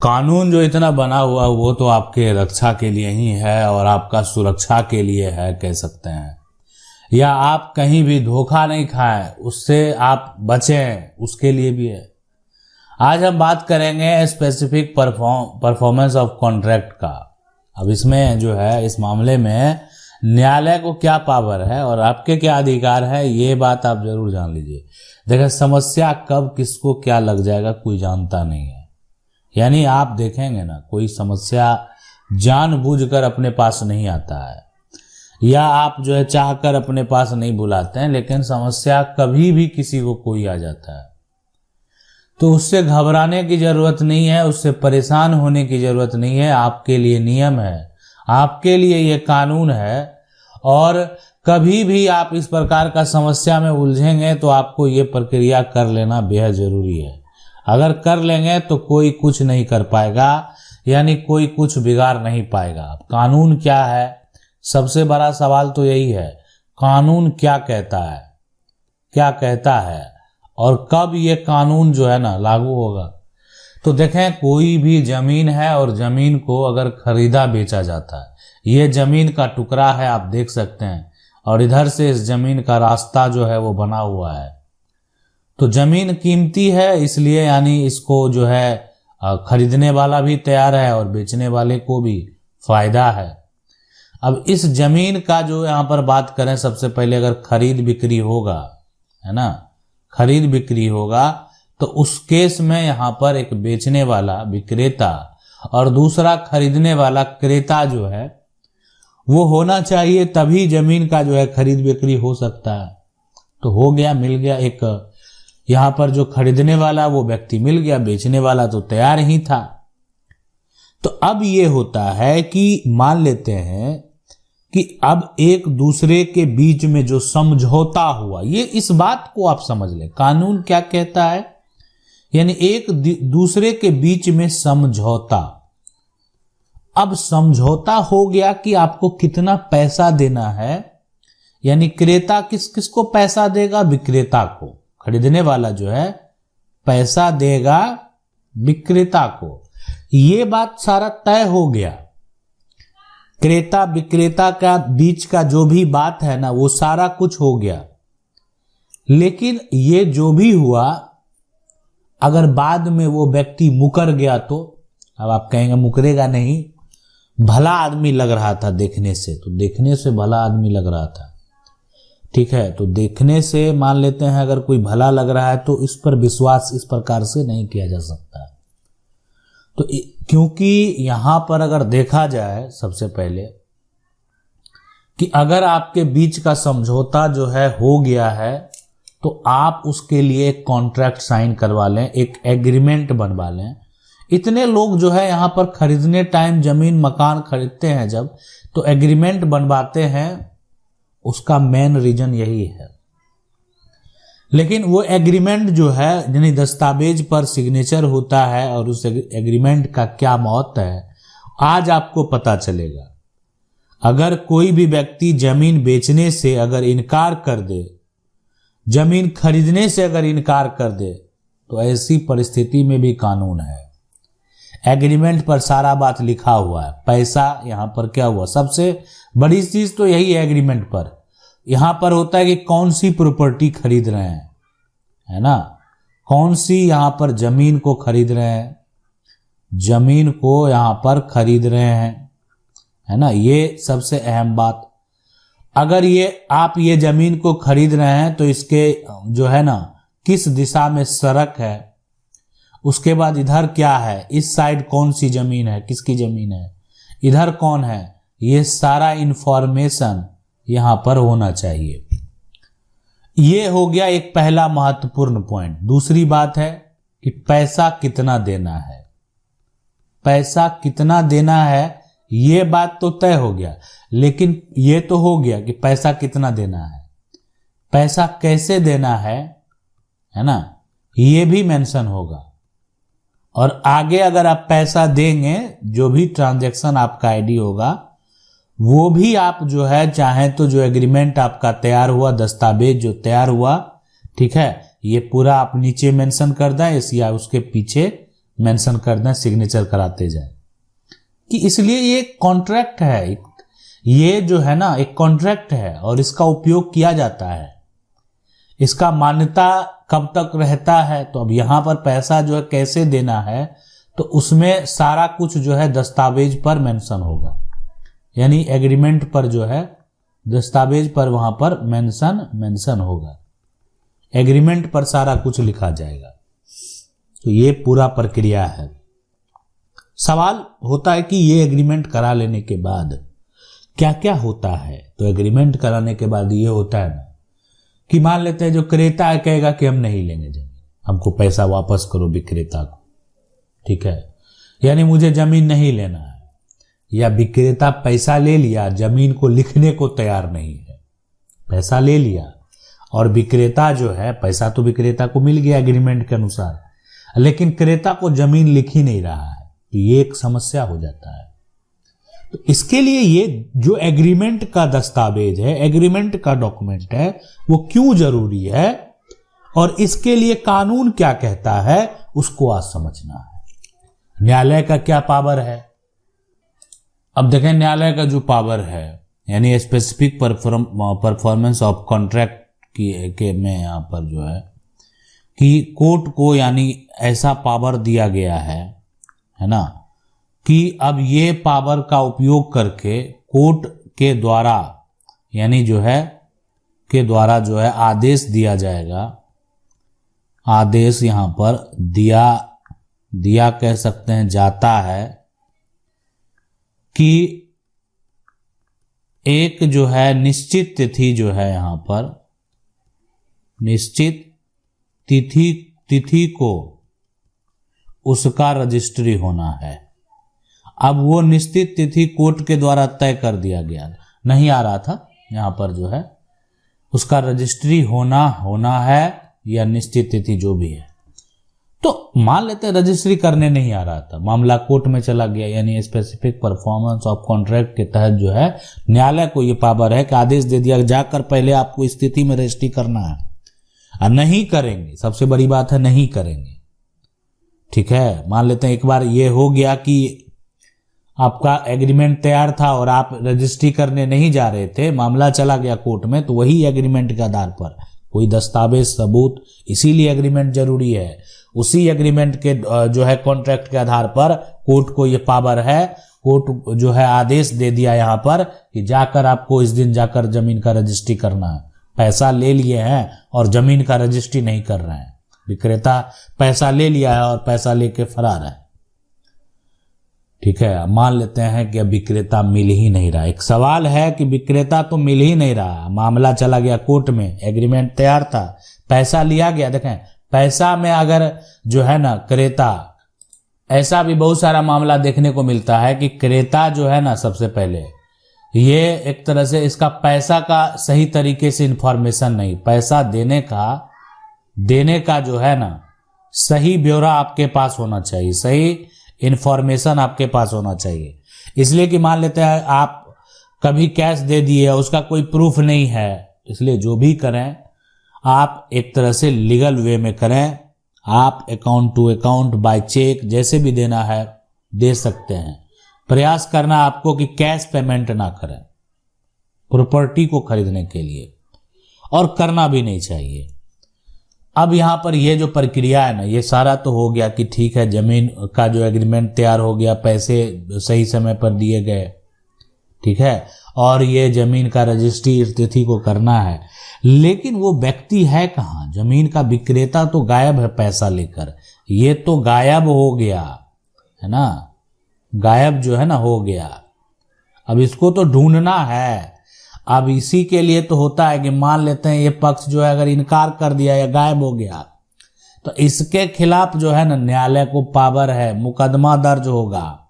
कानून जो इतना बना हुआ वो तो आपके रक्षा के लिए ही है और आपका सुरक्षा के लिए है कह सकते हैं, या आप कहीं भी धोखा नहीं खाएं उससे आप बचें उसके लिए भी है। आज हम बात करेंगे स्पेसिफिक परफॉर्मेंस ऑफ कॉन्ट्रैक्ट का। अब इसमें जो है इस मामले में न्यायालय को क्या पावर है और आपके क्या अधिकार है, ये बात आप जरूर जान लीजिए। देखिए, समस्या कब किसको क्या लग जाएगा कोई जानता नहीं है। यानी आप देखेंगे ना, कोई समस्या जानबूझकर अपने पास नहीं आता है, या आप जो है चाहकर अपने पास नहीं बुलाते हैं, लेकिन समस्या कभी भी किसी को कोई आ जाता है तो उससे घबराने की जरूरत नहीं है, उससे परेशान होने की जरूरत नहीं है। आपके लिए नियम है, आपके लिए ये कानून है, और कभी भी आप इस प्रकार का समस्या में उलझेंगे तो आपको ये प्रक्रिया कर लेना बेहद जरूरी है। अगर कर लेंगे तो कोई कुछ नहीं कर पाएगा, यानी कोई कुछ बिगाड़ नहीं पाएगा। कानून क्या है, सबसे बड़ा सवाल तो यही है, कानून क्या कहता है, क्या कहता है और कब ये कानून जो है ना लागू होगा। तो देखें, कोई भी जमीन है और जमीन को अगर खरीदा बेचा जाता है, ये जमीन का टुकड़ा है आप देख सकते हैं, और इधर से इस जमीन का रास्ता जो है वो बना हुआ है। तो जमीन कीमती है, इसलिए यानी इसको जो है खरीदने वाला भी तैयार है और बेचने वाले को भी फायदा है। अब इस जमीन का जो यहाँ पर बात करें, सबसे पहले अगर खरीद बिक्री होगा, है ना, खरीद बिक्री होगा तो उस केस में यहाँ पर एक बेचने वाला विक्रेता और दूसरा खरीदने वाला क्रेता जो है वो होना चाहिए, तभी जमीन का जो है खरीद बिक्री हो सकता है। तो हो गया, मिल गया, एक यहाँ पर जो खरीदने वाला वो व्यक्ति मिल गया, बेचने वाला तो तैयार ही था। तो अब ये होता है कि मान लेते हैं कि अब एक दूसरे के बीच में जो समझौता हुआ, ये इस बात को आप समझ लें, कानून क्या कहता है, यानी एक दूसरे के बीच में समझौता। अब समझौता हो गया कि आपको कितना पैसा देना है, यानी क्रेता किस किस को पैसा देगा, विक्रेता को, खरीदने वाला जो है पैसा देगा विक्रेता को। ये बात सारा तय हो गया, क्रेता विक्रेता का बीच का जो भी बात है ना वो सारा कुछ हो गया। लेकिन ये जो भी हुआ, अगर बाद में वो व्यक्ति मुकर गया तो, अब आप कहेंगे मुकरेगा नहीं, भला आदमी लग रहा था देखने से, तो देखने से भला आदमी लग रहा था, ठीक है, तो देखने से मान लेते हैं अगर कोई भला लग रहा है तो इस पर विश्वास इस प्रकार से नहीं किया जा सकता। तो क्योंकि यहां पर अगर देखा जाए सबसे पहले कि अगर आपके बीच का समझौता जो है हो गया है तो आप उसके लिए एक कॉन्ट्रैक्ट साइन करवा लें, एक एग्रीमेंट बनवा लें। इतने लोग जो है यहां पर खरीदने टाइम जमीन मकान खरीदते हैं जब, तो एग्रीमेंट बनवाते हैं, उसका मेन रीजन यही है। लेकिन वो एग्रीमेंट जो है, यानी दस्तावेज पर सिग्नेचर होता है और उस एग्रीमेंट का क्या महत्व है आज आपको पता चलेगा। अगर कोई भी व्यक्ति जमीन बेचने से अगर इनकार कर दे, जमीन खरीदने से अगर इनकार कर दे, तो ऐसी परिस्थिति में भी कानून है। एग्रीमेंट पर सारा बात लिखा हुआ है, पैसा यहाँ पर क्या हुआ, सबसे बड़ी चीज तो यही है एग्रीमेंट पर। यहां पर होता है कि कौन सी प्रॉपर्टी खरीद रहे हैं, है ना, कौन सी यहां पर जमीन को खरीद रहे हैं, जमीन को यहां पर खरीद रहे हैं, है ना, ये सबसे अहम बात। अगर ये आप ये जमीन को खरीद रहे हैं तो इसके जो है ना किस दिशा में सड़क है, उसके बाद इधर क्या है, इस साइड कौन सी जमीन है, किसकी जमीन है, इधर कौन है, ये सारा इंफॉर्मेशन यहां पर होना चाहिए। ये हो गया एक पहला महत्वपूर्ण पॉइंट। दूसरी बात है कि पैसा कितना देना है, पैसा कितना देना है, ये बात तो तय हो गया, लेकिन ये तो हो गया कि पैसा कितना देना है, पैसा कैसे देना है ना, ये भी मेंशन होगा। और आगे अगर आप पैसा देंगे, जो भी ट्रांजैक्शन आपका आईडी होगा वो भी आप जो है चाहें तो जो एग्रीमेंट आपका तैयार हुआ, दस्तावेज जो तैयार हुआ, ठीक है, ये पूरा आप नीचे मेंशन कर दें या उसके पीछे मेंशन कर दें, सिग्नेचर कराते जाए कि इसलिए ये कॉन्ट्रैक्ट है, ये जो है ना एक कॉन्ट्रैक्ट है और इसका उपयोग किया जाता है। इसका मान्यता कब तक रहता है, तो अब यहां पर पैसा जो है कैसे देना है, तो उसमें सारा कुछ जो है दस्तावेज पर मेंशन होगा, यानी एग्रीमेंट पर जो है दस्तावेज पर वहां पर मेंशन होगा, एग्रीमेंट पर सारा कुछ लिखा जाएगा। तो ये पूरा प्रक्रिया है। सवाल होता है कि ये एग्रीमेंट करा लेने के बाद क्या क्या होता है। तो एग्रीमेंट कराने के बाद ये होता है ना कि मान लेते हैं जो क्रेता है कहेगा कि हम नहीं लेंगे जमीन, हमको पैसा वापस करो विक्रेता को, ठीक है, यानी मुझे जमीन नहीं लेना है, या विक्रेता पैसा ले लिया, जमीन को लिखने को तैयार नहीं है, पैसा ले लिया और विक्रेता जो है, पैसा तो विक्रेता को मिल गया एग्रीमेंट के अनुसार, लेकिन क्रेता को जमीन लिख ही नहीं रहा है, तो ये एक समस्या हो जाता है। तो इसके लिए ये जो एग्रीमेंट का दस्तावेज है, एग्रीमेंट का डॉक्यूमेंट है, वो क्यों जरूरी है और इसके लिए कानून क्या कहता है, उसको आज समझना है। न्यायालय का क्या पावर है। अब देखें न्यायालय का जो पावर है, यानी स्पेसिफिक परफॉर्मेंस ऑफ कॉन्ट्रैक्ट के में यहां पर जो है कि कोर्ट को यानी ऐसा पावर दिया गया है ना, कि अब ये पावर का उपयोग करके कोर्ट के द्वारा यानी जो है के द्वारा जो है आदेश दिया जाएगा। आदेश यहां पर दिया कह सकते हैं जाता है कि एक जो है निश्चित तिथि जो है यहां पर निश्चित तिथि को उसका रजिस्ट्री होना है। अब वो निश्चित तिथि कोर्ट के द्वारा तय कर दिया गया, नहीं आ रहा था यहां पर जो है उसका रजिस्ट्री होना है या निश्चित तिथि जो भी है। तो मान लेते हैं रजिस्ट्री करने नहीं आ रहा था, मामला कोर्ट में चला गया, यानी स्पेसिफिक परफॉर्मेंस ऑफ कॉन्ट्रैक्ट के तहत जो है न्यायालय को ये पावर है कि आदेश दे दिया जाकर पहले आपको स्थिति में रजिस्ट्री करना है, और नहीं करेंगे, सबसे बड़ी बात है नहीं करेंगे, ठीक है। मान लेते हैं एक बार ये हो गया कि आपका एग्रीमेंट तैयार था और आप रजिस्ट्री करने नहीं जा रहे थे, मामला चला गया कोर्ट में, तो वही एग्रीमेंट के आधार पर कोई दस्तावेज सबूत, इसीलिए एग्रीमेंट जरूरी है, उसी एग्रीमेंट के जो है कॉन्ट्रैक्ट के आधार पर कोर्ट को ये पावर है, कोर्ट जो है आदेश दे दिया यहाँ पर कि जाकर आपको इस दिन जाकर जमीन का रजिस्ट्री करना है। पैसा ले लिए हैं और जमीन का रजिस्ट्री नहीं कर रहे हैं, विक्रेता पैसा ले लिया है और पैसा लेके फरार है, ठीक है। मान लेते हैं कि अब विक्रेता मिल ही नहीं रहा, एक सवाल है कि विक्रेता तो मिल ही नहीं रहा, मामला चला गया कोर्ट में, एग्रीमेंट तैयार था, पैसा लिया गया। देखें पैसा में अगर जो है ना क्रेता, ऐसा भी बहुत सारा मामला देखने को मिलता है कि क्रेता जो है ना सबसे पहले ये एक तरह से इसका पैसा का सही तरीके से इंफॉर्मेशन नहीं, पैसा देने का जो है ना सही ब्यौरा आपके पास होना चाहिए, सही इंफॉर्मेशन आपके पास होना चाहिए। इसलिए कि मान लेते हैं आप कभी कैश दे दिए, उसका कोई प्रूफ नहीं है, इसलिए जो भी करें आप एक तरह से लीगल वे में करें। आप account to account, by cheque, जैसे भी देना है दे सकते हैं। प्रयास करना आपको कि कैश पेमेंट ना करें प्रॉपर्टी को खरीदने के लिए, और करना भी नहीं चाहिए। अब यहां पर ये जो प्रक्रिया है ना, ये सारा तो हो गया कि ठीक है जमीन का जो एग्रीमेंट तैयार हो गया, पैसे सही समय पर दिए गए, ठीक है, और ये जमीन का रजिस्ट्री तिथि को करना है। लेकिन वो व्यक्ति है कहाँ, जमीन का विक्रेता तो गायब है पैसा लेकर, ये तो गायब हो गया है ना, गायब जो है ना हो गया। अब इसको तो ढूंढना है। अब इसी के लिए तो होता है कि मान लेते हैं ये पक्ष जो है अगर इनकार कर दिया या गायब हो गया, तो इसके खिलाफ जो है ना न्यायालय को पावर है, मुकदमा दर्ज होगा,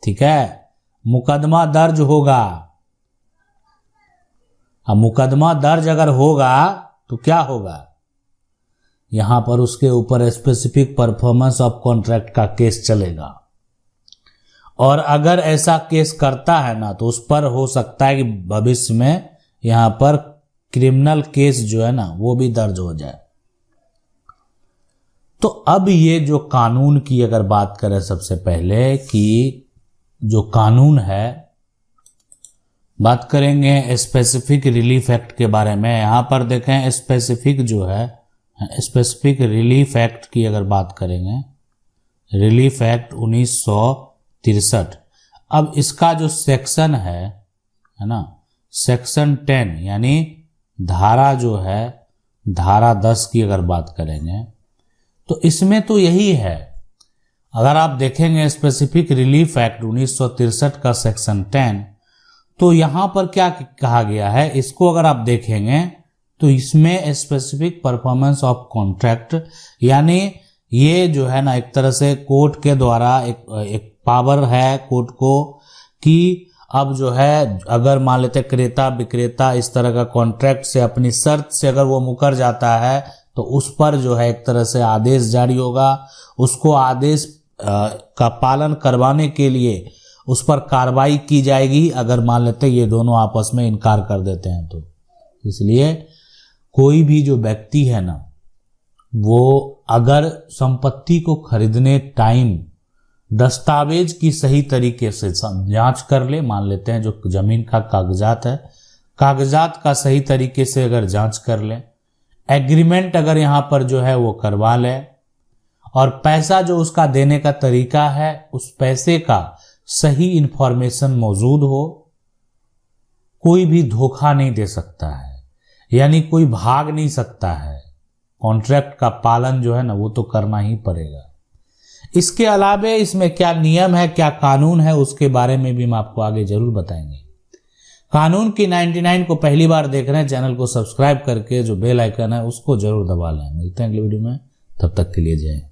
ठीक है, मुकदमा दर्ज होगा। अब मुकदमा दर्ज अगर होगा तो क्या होगा, यहां पर उसके ऊपर स्पेसिफिक परफॉर्मेंस ऑफ कॉन्ट्रैक्ट का केस चलेगा, और अगर ऐसा केस करता है ना तो उस पर हो सकता है कि भविष्य में यहां पर क्रिमिनल केस जो है ना वो भी दर्ज हो जाए। तो अब ये जो कानून की अगर बात करें सबसे पहले कि जो कानून है, बात करेंगे स्पेसिफिक रिलीफ एक्ट के बारे में। यहाँ पर देखें स्पेसिफिक जो है, स्पेसिफिक रिलीफ एक्ट की अगर बात करेंगे, रिलीफ एक्ट 1963। अब इसका जो सेक्शन है ना, सेक्शन 10 यानी धारा जो है, धारा 10 की अगर बात करेंगे तो इसमें तो यही है। अगर आप देखेंगे स्पेसिफिक रिलीफ एक्ट 1963 का सेक्शन 10, तो यहां पर क्या कहा गया है, इसको अगर आप देखेंगे तो इसमें स्पेसिफिक परफॉर्मेंस ऑफ कॉन्ट्रैक्ट, यानी ये जो है ना एक तरह से कोर्ट के द्वारा एक पावर है कोर्ट को कि अब जो है अगर मान लेते क्रेता विक्रेता इस तरह का कॉन्ट्रैक्ट से अपनी शर्त से अगर वो मुकर जाता है तो उस पर जो है एक तरह से आदेश जारी होगा, उसको आदेश का पालन करवाने के लिए उस पर कार्रवाई की जाएगी अगर मान लेते ये दोनों आपस में इनकार कर देते हैं तो। इसलिए कोई भी जो व्यक्ति है ना, वो अगर संपत्ति को खरीदने टाइम दस्तावेज की सही तरीके से जांच कर ले, मान लेते हैं जो जमीन का कागजात है, कागजात का सही तरीके से अगर जांच कर ले, एग्रीमेंट अगर यहाँ पर जो है वो करवा ले, और पैसा जो उसका देने का तरीका है उस पैसे का सही इंफॉर्मेशन मौजूद हो, कोई भी धोखा नहीं दे सकता है, यानी कोई भाग नहीं सकता है। कॉन्ट्रैक्ट का पालन जो है ना वो तो करना ही पड़ेगा। इसके अलावे इसमें क्या नियम है, क्या कानून है, उसके बारे में भी हम आपको आगे जरूर बताएंगे। कानून की 99 को पहली बार देख रहे हैं, चैनल को सब्सक्राइब करके जो बेल आइकन है उसको जरूर दबा लें। मिलते हैं अगले वीडियो में, तब तक के लिए जय हिंद।